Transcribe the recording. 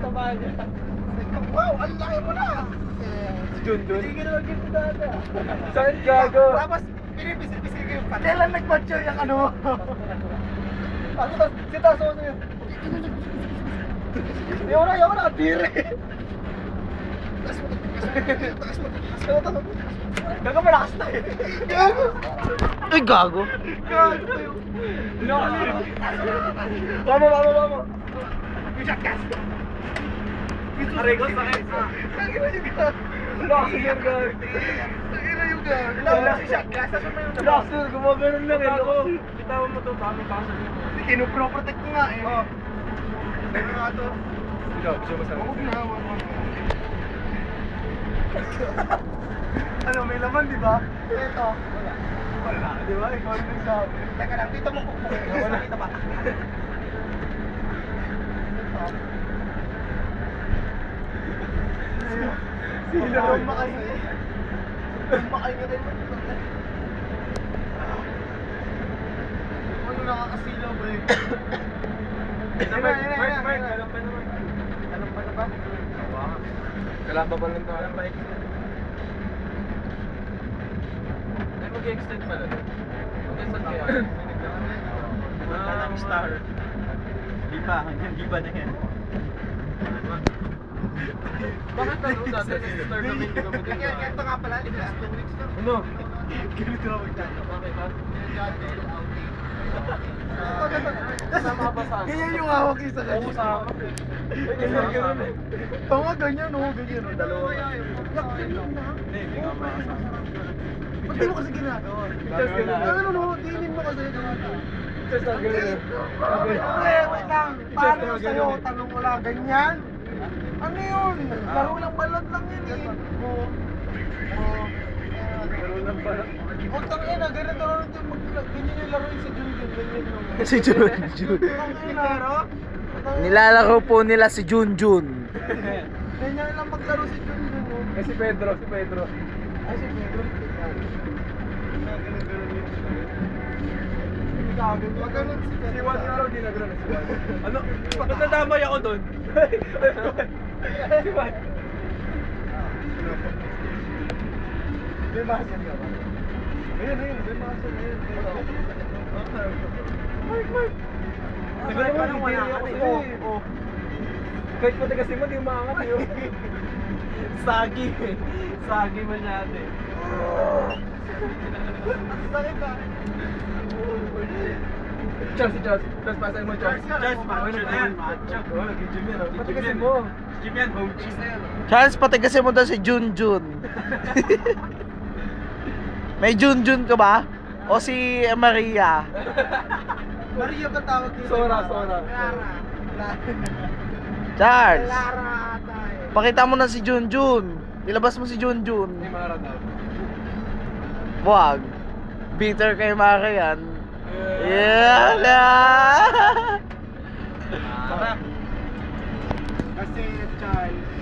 tatamaan niya. Wow, ang laki mo na! Si Jundun? Hindi ka naman kita data. Saan gago? Tapos, pinipisil-pisil ko yung pati. Kailan nag-mature yung ano? Ako, si Taso na yun. Yung na, tiri. Gago, malakas na eh. Gago. Ay, gago. Gago yun. Vamo. Aray ko, sakit. Tangina yung gago. Lakas yung gago. Tangina yung gago. Lakas yung shotgun. Lakas yung gumagano'n lang eh. Bitawan mo to, paano pa sa dito? Kinuproprotect ko nga eh. Oo. Ano nga to? Ikaw, gusto mo sa Huwag na, huwag mo. Ano, may laman, di ba? Ito. Wala, di ba? Ikaw yung nagsabi. Teka lang, dito mo kukuhin. Wala, kita pa. Sino rumba kayo? Rumba kayo na rin. Ano nakakasilaw ba eh? Mark, alam pa naman. Alam pa na ba? Kalamba pa lang to. Alam pa ay mag-extend pala doon. Mag-extend kaya? Punta ng star. Di ba na yan? Bakit ano dati? Star na hindi ka mag-extend? Ito nga pala, last 2 weeks na. Ano? Ganito na magdala. Bakit ha? Kasama ka ba sa akin? Ganyan yung hawak isa ka. Oo, sa akin eh. Ganyan eh. Oo nga, ganyan o, ganyan o. Dalawa. Hindi, hindi nga makasama. Ba't di mo kasi ginagawa? Just ganun. Ano, tingin mo kasi. Just ang ganun. Wait lang. Paano sa'yo? Tanong mo lang, ganyan? Ano yun? Laro lang balat lang yun eh. Laro lang pala. Huwag tangin na, ganyan na lang yung ganyan yung laro yung si Junjun. Ganyan yung Si Junjun. tangin na. Nilalaro po nila si Junjun. Ganyan lang maglaro si Junjun. Eh si Pedro. Ay, si Pedro. Wag ganun si Si Juan nga raw, di na gano'n si Juan. Ano? Ba't nadamay ako doon? Si Juan. May masan ka ba? Ayun, may maso na yun. Mark! Siguro naman, hindi ako sa'yo eh. Kahit pati kasi mo, di umaangat eh. Sagi eh. Sagi masyado eh. Sakit ba? Charles, Charles, pasahin mo, Charles. Charles, macho na yan, macho. Oh, nag-gym yan, oh. Pati kasi mo. Jim yan, home cheese na yan. Charles, patigasin mo daw si Junjun. May Junjun ka ba? O si Maria? Maria ba tawag dito? Sora. Clara. Charles, Clara ata eh. pakita mo na si Junjun. Ilabas mo si Junjun. May Mara daw. Wag. Bitter kay Maria yan. Yeah! Tara. Kasi Charles,